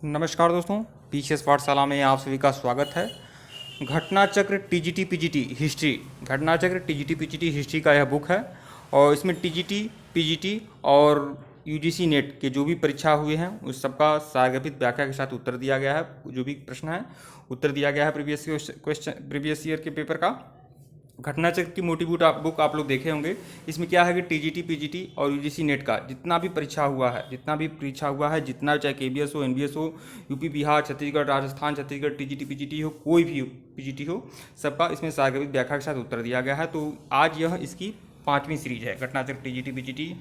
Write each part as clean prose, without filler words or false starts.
नमस्कार दोस्तों, पीसीएस पाठशाला में आप सभी का स्वागत है। घटना चक्र टीजीटी पीजीटी हिस्ट्री, घटना चक्र टीजीटी पीजीटी हिस्ट्री का यह बुक है और इसमें टीजीटी पीजीटी और यूजीसी नेट के जो भी परीक्षा हुए हैं उस सबका सारगर्भित व्याख्या के साथ उत्तर दिया गया है। जो भी प्रश्न है उत्तर दिया गया है प्रीवियस ईयर के पेपर का। घटना चक्र की मोटी बुक आप लोग देखे होंगे। इसमें क्या है कि टीजीटी पीजीटी और यूजीसी नेट का जितना भी परीक्षा हुआ है, जितना चाहे केबीएस हो, एनबीएस हो, UP Bihar Chhattisgarh Rajasthan Chhattisgarh TGT PGT हो, कोई भी पीजीटी हो, सबका इसमें सारगर्भित व्याख्या के साथ उत्तर दिया गया है। तो आज यह इसकी 5वीं सीरीज है। घटना चक्र टीजीटी पीजीटी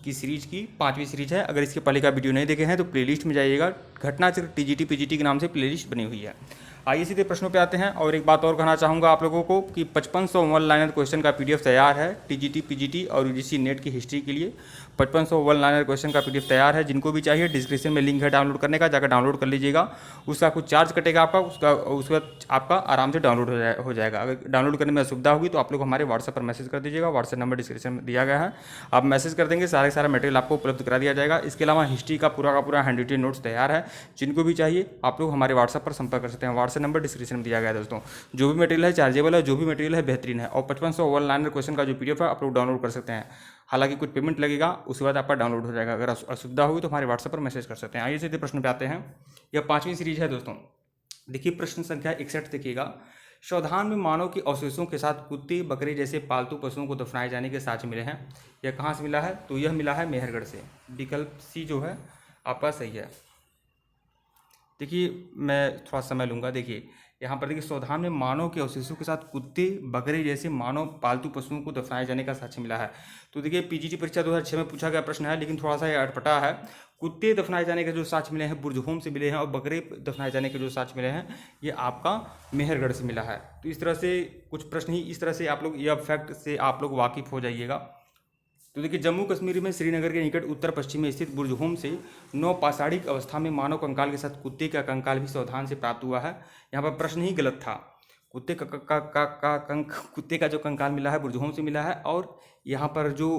की सीरीज की 5वीं सीरीज है। अगर इसके पहले का वीडियो नहीं देखे हैं तो प्लेलिस्ट में जाइएगा। घटना चक्र टीजीटी पीजीटी के नाम से प्लेलिस्ट बनी हुई है। आइए सीधे प्रश्नों पे आते हैं। और एक बात और कहना चाहूँगा आप लोगों को कि 5500 वन लाइनर क्वेश्चन का पीडीएफ तैयार है टीजीटी पीजीटी और यूजीसी नेट की हिस्ट्री के लिए। 5500 वन लाइनर क्वेश्चन का पीडीएफ तैयार है। जिनको भी चाहिए डिस्क्रिप्शन में लिंक है डाउनलोड करने का, जाकर डाउनलोड कर लीजिएगा। उसका कुछ चार्ज कटेगा आपका, उसका आपका आराम से डाउनलोड हो जाएगा। अगर डाउनलोड करने में असुविधा होगी तो आप लोग हमारे व्हाट्सएप पर मैसेज कर दीजिएगा। व्हाट्सएप नंबर डिस्क्रिप्शन में दिया गया है, आप मैसेज कर देंगे, सारा मटेरियल आपको उपलब्ध करा दिया जाएगा। इसके अलावा हिस्ट्री का पूरा हैंड रिटेन नोट्स तैयार है। जिनको भी चाहिए आप लोग हमारे व्हाट्सएप पर संपर्क कर सकते हैं। व्हाट्सएप नंबर डिस्क्रिप्शन में दिया गया है। दोस्तों, जो भी मटेरियल है चार्जेबल है, जो भी मटेरियल है बेहतरीन है। और 5500 वन लाइनर क्वेश्चन का जो पीडीएफ है आप लोग डाउनलोड कर सकते हैं। हालांकि कुछ पेमेंट लगेगा, उसके बाद आपका डाउनलोड हो जाएगा। अगर असुविधा होगी तो हमारे व्हाट्सएप पर मैसेज कर सकते हैं। आइए सीधे प्रश्न पे आते हैं। यह 5वीं सीरीज है दोस्तों। देखिए प्रश्न संख्या 61 देखिएगा। सावधान में मानव के अवशेषों के साथ कुत्ते बकरे जैसे पालतू पशुओं को दफनाए जाने के साक्ष्य मिले हैं। यह कहाँ से मिला है? तो यह मिला है मेहरगढ़ से। विकल्प सी जो है आपका सही है। देखिए मैं थोड़ा समय लूँगा। देखिए यहाँ पर देखिए, सावधान में मानव के अवशेषों के साथ कुत्ते बकरे जैसे मानव पालतू पशुओं को दफनाए जाने का साक्ष्य मिला है। तो देखिए पीजीटी परीक्षा 2006 में पूछा गया प्रश्न है, लेकिन थोड़ा सा ये अटपटा है। कुत्ते दफनाए जाने के जो साक्ष्य मिले हैं बुरजहोम से मिले हैं, और बकरे दफनाए जाने के जो साक्ष्य मिले हैं ये आपका मेहरगढ़ से मिला है। तो इस तरह से कुछ प्रश्न ही इस तरह से आप लोग, यह फैक्ट से आप लोग वाकिफ हो जाइएगा। तो देखिए जम्मू कश्मीर में श्रीनगर के निकट उत्तर पश्चिम में स्थित बुरजहोम से नवपाषाणिक अवस्था में मानव कंकाल के साथ कुत्ते का कंकाल भी सावधान से प्राप्त हुआ है। यहाँ पर प्रश्न ही गलत था। कुत्ते का जो कंकाल मिला है बुरजहोम से मिला है, और यहाँ पर जो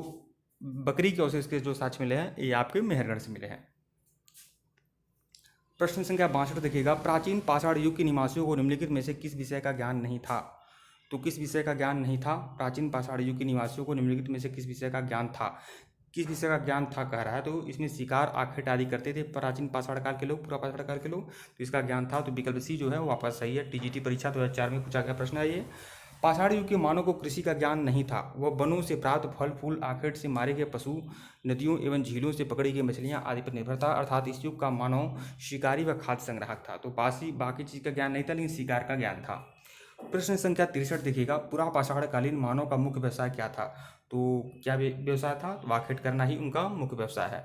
बकरी के अवशेष के जो साक्ष्य मिले हैं ये आपके मेहरगढ़ से मिले हैं। प्रश्न संख्या 62 देखिएगा। प्राचीन पाषाण युग के निवासियों को निम्नलिखित में से किस विषय का ज्ञान नहीं था? तो किस विषय का ज्ञान नहीं था? प्राचीन पाषाण युग के निवासियों को निम्नलिखित में से किस विषय का ज्ञान था? किस विषय का ज्ञान था कह रहा है, तो इसमें शिकार आखेट आदि करते थे प्राचीन पाषाण काल के लोग, पूरा पाषाण काल के लोग। तो इसका ज्ञान था। तो विकल्प सी जो है वो वापस सही है। टीजीटी परीक्षा 2004 में पूछा गया प्रश्न है ये। पाषाण युग के मानव को कृषि का ज्ञान नहीं था। वह वनों से प्राप्त फल फूल, आखेट से मारे गए पशु, नदियों एवं झीलों से पकड़ी गई मछलियां आदि पर निर्भर था। अर्थात इस युग का मानव शिकारी व खाद्य संग्राहक था। तो बाकी चीज़ का ज्ञान नहीं था, लेकिन शिकार का ज्ञान था। प्रश्न संख्या 63 देखिएगा। पूरा पाषाणकालीन मानव का मुख्य व्यवसाय क्या था? तो क्या व्यवसाय था? तो आखेट करना ही उनका मुख्य व्यवसाय है।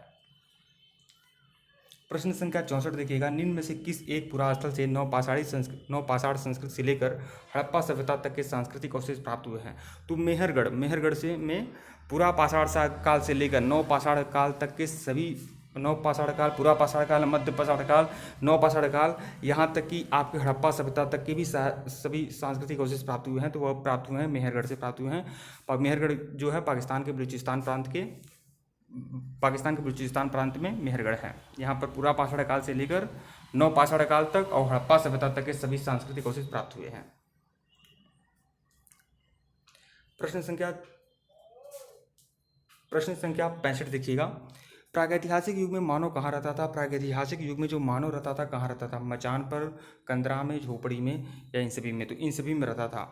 प्रश्न संख्या 64 देखिएगा। निम्न में से किस एक पुरास्थल से नवपाषाण संस्कृति से लेकर हड़प्पा सभ्यता तक के सांस्कृतिक अवशेष प्राप्त हुए हैं? तो मेहरगढ़ से में पूरा पाषाण काल से लेकर नवपाषाण काल तक के सभी, नवपाषाण काल, पूरा पाषाण काल, मध्य पाषाण काल, नवपाषाण काल, यहाँ तक कि आपके हड़प्पा सभ्यता तक के भी सभी सांस्कृतिक अवशेष प्राप्त हुए हैं। तो वह प्राप्त हुए हैं मेहरगढ़ से प्राप्त हुए हैं। मेहरगढ़ जो है पाकिस्तान के बलूचिस्तान प्रांत में मेहरगढ़ है। यहाँ पर पूरा पाषाण काल से लेकर नवपाषाण काल तक और हड़प्पा सभ्यता तक के सभी सांस्कृतिक अवशेष प्राप्त हुए हैं। प्रश्न संख्या 65 देखिएगा। प्रागैतिहासिक युग में मानव कहाँ रहता था? प्रागैतिहासिक युग में जो मानव रहता था कहाँ रहता था? मचान पर, कंदरा में, झोपड़ी में, या इन सभी में? तो इन सभी में रहता था।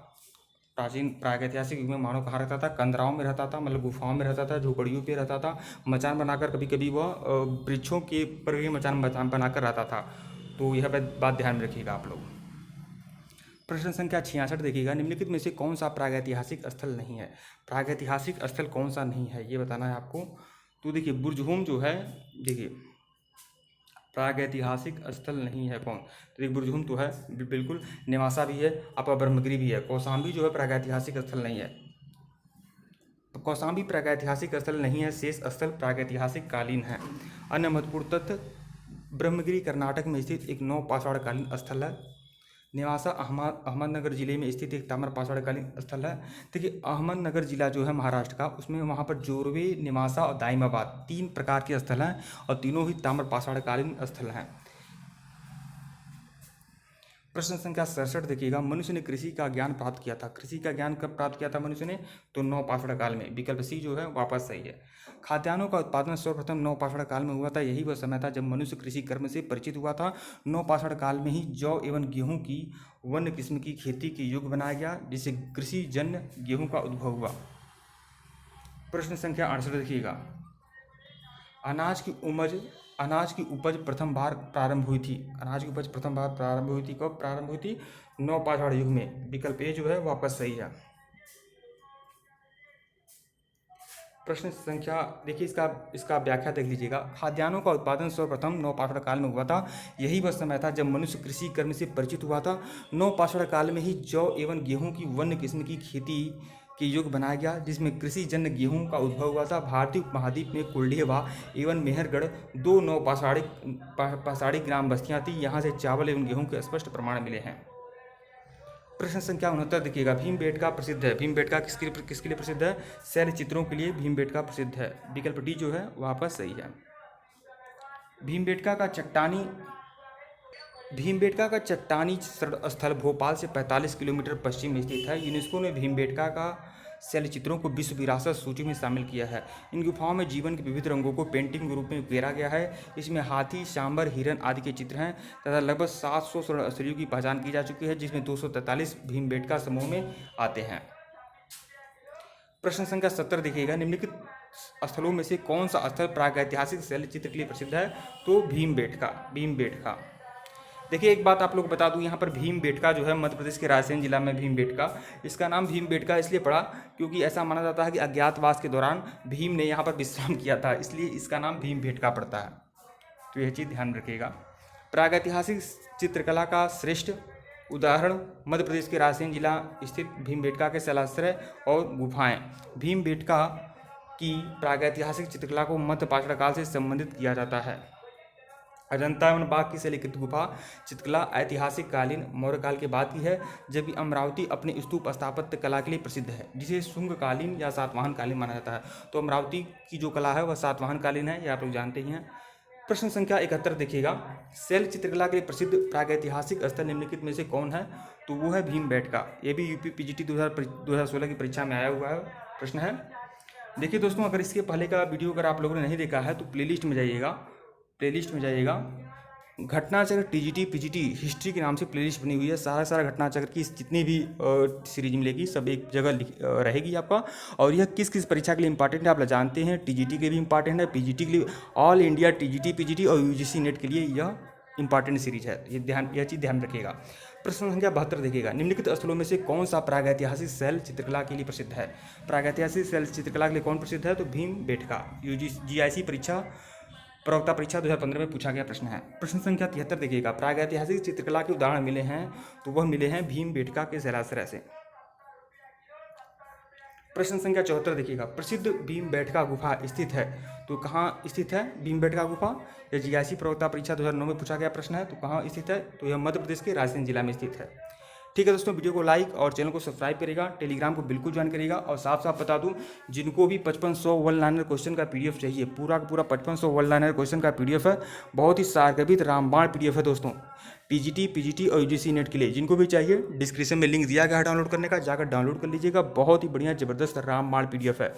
प्रागैतिहासिक युग में मानव कहाँ रहता था? कंदराओं में रहता था, मतलब गुफाओं में रहता था, झोपड़ियों पे रहता था, मचान बनाकर, कभी कभी वह वृक्षों के पर भी मचान बनाकर रहता था। तो यह बात ध्यान में रखिएगा आप लोग। प्रश्न संख्या 66 देखिएगा। निम्नलिखित में से कौन सा प्रागैतिहासिक स्थल नहीं है? प्रागैतिहासिक स्थल कौन सा नहीं है ये बताना है आपको। तो देखिए बुरजहोम जो है, देखिए प्रागैतिहासिक स्थल नहीं है कौन? तो देखिए बुरजहोम तो है बिल्कुल, नेवासा भी है, आपका ब्रह्मगिरी भी है। कौशाम्बी जो है प्रागैतिहासिक स्थल नहीं है। तो कौशाम्बी प्रागैतिहासिक स्थल नहीं है। शेष स्थल प्रागैतिहासिक कालीन है। अन्य महत्वपूर्ण तथ्य, ब्रह्मगिरी कर्नाटक में स्थित एक नवपाषाणकालीन स्थल है। नेवासा अहमदनगर जिले में स्थित एक ताम्र पाषाणकालीन स्थल है। देखिए अहमदनगर जिला जो है महाराष्ट्र का, उसमें वहाँ पर जोरवे, नेवासा और दाइमाबाद 3 प्रकार के स्थल हैं, और तीनों ही ताम्र पाषाणकालीन स्थल हैं। प्रश्न संख्या 67 देखिएगा, मनुष्य ने कृषि का ज्ञान प्राप्त किया था। कृषि का ज्ञान कब प्राप्त किया था मनुष्य ने? तो नवपाषाण काल में। विकल्प सी जो है वापस सही है। खाद्यान्नों का उत्पादन सर्वप्रथम नवपाषाण काल में हुआ था। यही वह समय था जब मनुष्य कृषि कर्म से परिचित हुआ था। नवपाषाण काल में ही जौ एवं गेहूं की वन्य किस्म की खेती के युग बनाया गया, जिससे कृषि जन्य गेहूं का उद्भव हुआ। प्रश्न संख्या 68 देखिएगा, अनाज की उपज प्रथम बार प्रारंभ हुई थी। अनाज की उपज प्रथम बार प्रारंभ हुई थी। कब प्रारंभ हुई थी? नवपाषाण युग में। विकल्प ए जो है वापस सही है। प्रश्न संख्या देखिए, इसका व्याख्या देख लीजिएगा। खाद्यान्नों का उत्पादन सर्वप्रथम नवपाषाण काल में हुआ था। यही वह समय था जब मनुष्य कृषि कर्म से परिचित हुआ था। नवपाषाण काल में ही जौ एवं गेहूं की वन्य किस्म की खेती के युग बनाया गया, जिसमें कृषि जन्य गेहूं का उद्भव हुआ था। भारतीय उपमहाद्वीप में कुल्हेवा एवं मेहरगढ़ दो नवपाषाणिक ग्राम बस्तियां थी। यहाँ से चावल एवं गेहूं के स्पष्ट प्रमाण मिले हैं। प्रश्न संख्या 69 देखिएगा, भीमबेटका प्रसिद्ध है। भीमबेटका किसके लिए प्रसिद्ध है? शैल चित्रों के लिए भीमबेटका प्रसिद्ध है। विकल्प डी जो है वापस सही है। भीमबेटका का चट्टानी स्थल भोपाल से 45 किलोमीटर पश्चिम में स्थित है। यूनेस्को ने भीमबेटका का शैल चित्रों को विश्व विरासत सूची में शामिल किया है। इन गुफाओं में जीवन के विविध रंगों को पेंटिंग के रूप में उकेरा गया है। इसमें हाथी, सांबर, हिरन आदि के चित्र हैं तथा लगभग 700 स्वर्ण अस्त्रियों की पहचान की जा चुकी है, जिसमें 243 भीमबेटका समूह में आते हैं। प्रश्न संख्या 70 देखिएगा, निम्नलिखित स्थलों में से कौन सा स्थल प्रागैतिहासिक शैल चित्र के लिए प्रसिद्ध है? तो भीमबेटका। देखिए, एक बात आप लोग बता दूं, यहाँ पर भीमबेटका जो है मध्य प्रदेश के रायसेन जिला में भीमबेटका। इसका नाम भीमबेटका इसलिए पड़ा क्योंकि ऐसा माना जाता है कि अज्ञातवास के दौरान भीम ने यहाँ पर विश्राम किया था, इसलिए इसका नाम भीमबेटका पड़ता है। तो यह चीज़ ध्यान रखिएगा। प्रागैतिहासिक चित्रकला का श्रेष्ठ उदाहरण मध्य प्रदेश के रायसेन जिला स्थित भीमबेटका के शैलाश्रय और गुफाएं। भीमबेटका की प्रागैतिहासिक चित्रकला को मध्यपाषाण काल से संबंधित किया जाता है। अजंता एवं बाघ की शैलीकृत गुफा चित्रकला ऐतिहासिक कालीन मौर्य काल के बाद की है, जबकि अमरावती अपने स्तूप स्थापत्य कला के लिए प्रसिद्ध है, जिसे शुंग कालीन या सातवाहन कालीन माना जाता है। तो अमरावती की जो कला है वह सातवाहन कालीन है, यह आप लोग जानते ही हैं। प्रश्न संख्या 71 देखिएगा, शैल चित्रकला के लिए प्रसिद्ध प्रागैतिहासिक स्थल निम्नलिखित में से कौन है? तो वो है भीमबेटका। ये भी यूपी पीजीटी 2016 की परीक्षा में आया हुआ है प्रश्न है। देखिए दोस्तों, अगर इसके पहले का वीडियो अगर आप लोगों ने नहीं देखा है तो प्लेलिस्ट में जाइएगा। घटनाचक्र टीजीटी पीजीटी हिस्ट्री के नाम से प्लेलिस्ट बनी हुई है। सारा घटनाचक्र की जितनी भी सीरीज मिलेगी सब एक जगह रहेगी आपका। और यह किस किस परीक्षा के लिए इंपॉर्टेंट है आप लोग जानते हैं। टीजीटी के लिए भी इंपॉर्टेंट है, पीजीटी के लिए, ऑल इंडिया टीजीटी पीजीटी और यूजीसी नेट के लिए यह इंपॉर्टेंट सीरीज है। यह चीज़ ध्यान रखिएगा। प्रश्न संख्या 72 देखिएगा, निम्नलिखित स्थलों में से कौन सा प्रागैतिहासिक शैल चित्रकला के लिए प्रसिद्ध है? प्रागैतिहासिक शैल चित्रकला के लिए कौन प्रसिद्ध है? तो भीमबेटका। जीआईसी प्रवक्ता परीक्षा 2015 में पूछा गया प्रश्न है। प्रश्न संख्या 73 देखिएगा, प्रागैतिहासिक चित्रकला के उदाहरण मिले हैं, तो वह मिले हैं भीमबेटका के शैलाश्रय से। प्रश्न संख्या 74 देखिएगा, प्रसिद्ध भीमबेटका गुफा स्थित है, तो कहाँ स्थित है भीमबेटका गुफा? यह जीआईसी प्रवक्ता परीक्षा 2009 में पूछा गया प्रश्न है। तो कहाँ स्थित है? तो यह मध्य प्रदेश के रायसेन जिला में स्थित है। ठीक है दोस्तों, वीडियो को लाइक और चैनल को सब्सक्राइब करिएगा, टेलीग्राम को बिल्कुल ज्वाइन करिएगा। और साफ साफ बता दूं, जिनको भी 5500 वन लाइनर क्वेश्चन का पीडीएफ चाहिए, पूरा का पूरा 5500 वन लाइनर क्वेश्चन का पीडीएफ है, बहुत ही सारगर्भित रामबाण पीडीएफ है दोस्तों, पीजीटी और यूजीसी नेट के लिए। जिनको भी चाहिए डिस्क्रिप्शन में लिंक दिया गया है डाउनलोड करने का, जाकर डाउनलोड कर लीजिएगा। बहुत ही बढ़िया ज़बरदस्त रामबाण पीडीएफ है,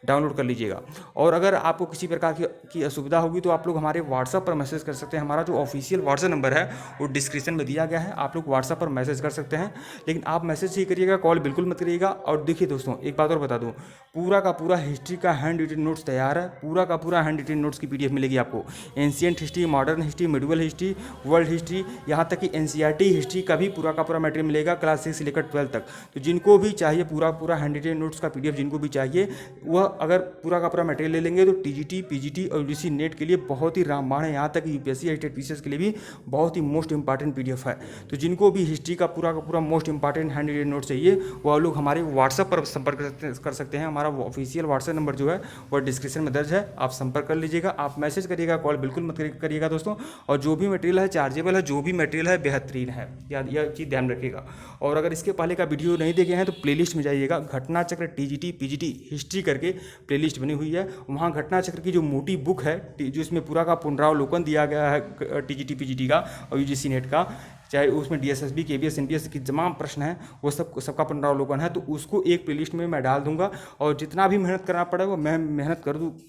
डाउनलोड कर लीजिएगा। और अगर आपको किसी प्रकार की असुविधा होगी तो आप लोग हमारे व्हाट्सएप पर मैसेज कर सकते हैं। हमारा जो ऑफिशियल व्हाट्सएप नंबर है वो डिस्क्रिप्शन में दिया गया है, आप लोग व्हाट्सएप पर मैसेज कर सकते हैं। लेकिन आप मैसेज ही करिएगा, कॉल बिल्कुल मत करिएगा। और देखिए दोस्तों, एक बात और बता दूँ, पूरा का पूरा हिस्ट्री का हैंड रिटन नोट्स तैयार है। पूरा का पूरा हैंड रिटन नोट्स की पीडीएफ मिलेगी आपको। Ancient history, modern history, medieval history, world history, यहाँ तक कि एनसीईआरटी हिस्ट्री का भी पूरा का पूरा मटेरियल मिलेगा, क्लास 6 से लेकर 12 तक। तो जिनको भी चाहिए पूरा हैंड रिटन नोट्स का पीडीएफ जिनको भी चाहिए, वह अगर पूरा का पूरा मटेरियल ले लेंगे तो टीजीटी पीजीटी और यूजीसी नेट के लिए बहुत ही रामबाण है। यहाँ तक यूपीएससी स्टेट पीसीएस के लिए भी बहुत ही मोस्ट इंपॉर्टेंट पीडीएफ है। तो जिनको भी हिस्ट्री का पूरा most important handwritten note चाहिए, वो लोग हमारे व्हाट्सएप पर संपर्क कर सकते हैं। हमारा ऑफिशियल व्हाट्सएप नंबर जो है वह डिस्क्रिप्शन में दर्ज है, आप संपर्क कर लीजिएगा। आप मैसेज करिएगा, कॉल बिल्कुल मत करिएगा दोस्तों। और जो भी मटेरियल है चार्जेबल है, जो भी मटेरियल है बेहतरीन है, यह चीज़ ध्यान रखिएगा। और अगर इसके पहले का वीडियो नहीं देखे हैं तो प्लेलिस्ट में जाइएगा, घटनाचक्र टीजीटी पीजीटी हिस्ट्री करके प्लेलिस्ट बनी हुई है। वहाँ घटना चक्र की जो मोटी बुक है, जो इसमें पूरा का पुनरावलोकन दिया गया है टीजीटी पीजीटी का और यूजीसी नेट का, चाहे उसमें डीएसएसबी केबीएस एनपीएस की तमाम प्रश्न हैं, वो सबका पुनरावलोकन है। तो उसको एक प्लेलिस्ट में मैं डाल दूंगा और जितना भी मेहनत करना पड़े वो मैं मेहनत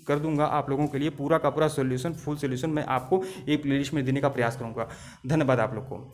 कर दूंगा आप लोगों के लिए। पूरा का पूरा सोल्यूशन, फुल सोल्यूशन मैं आपको एक प्लेलिस्ट में देने का प्रयास करूंगा। धन्यवाद आप लोग को।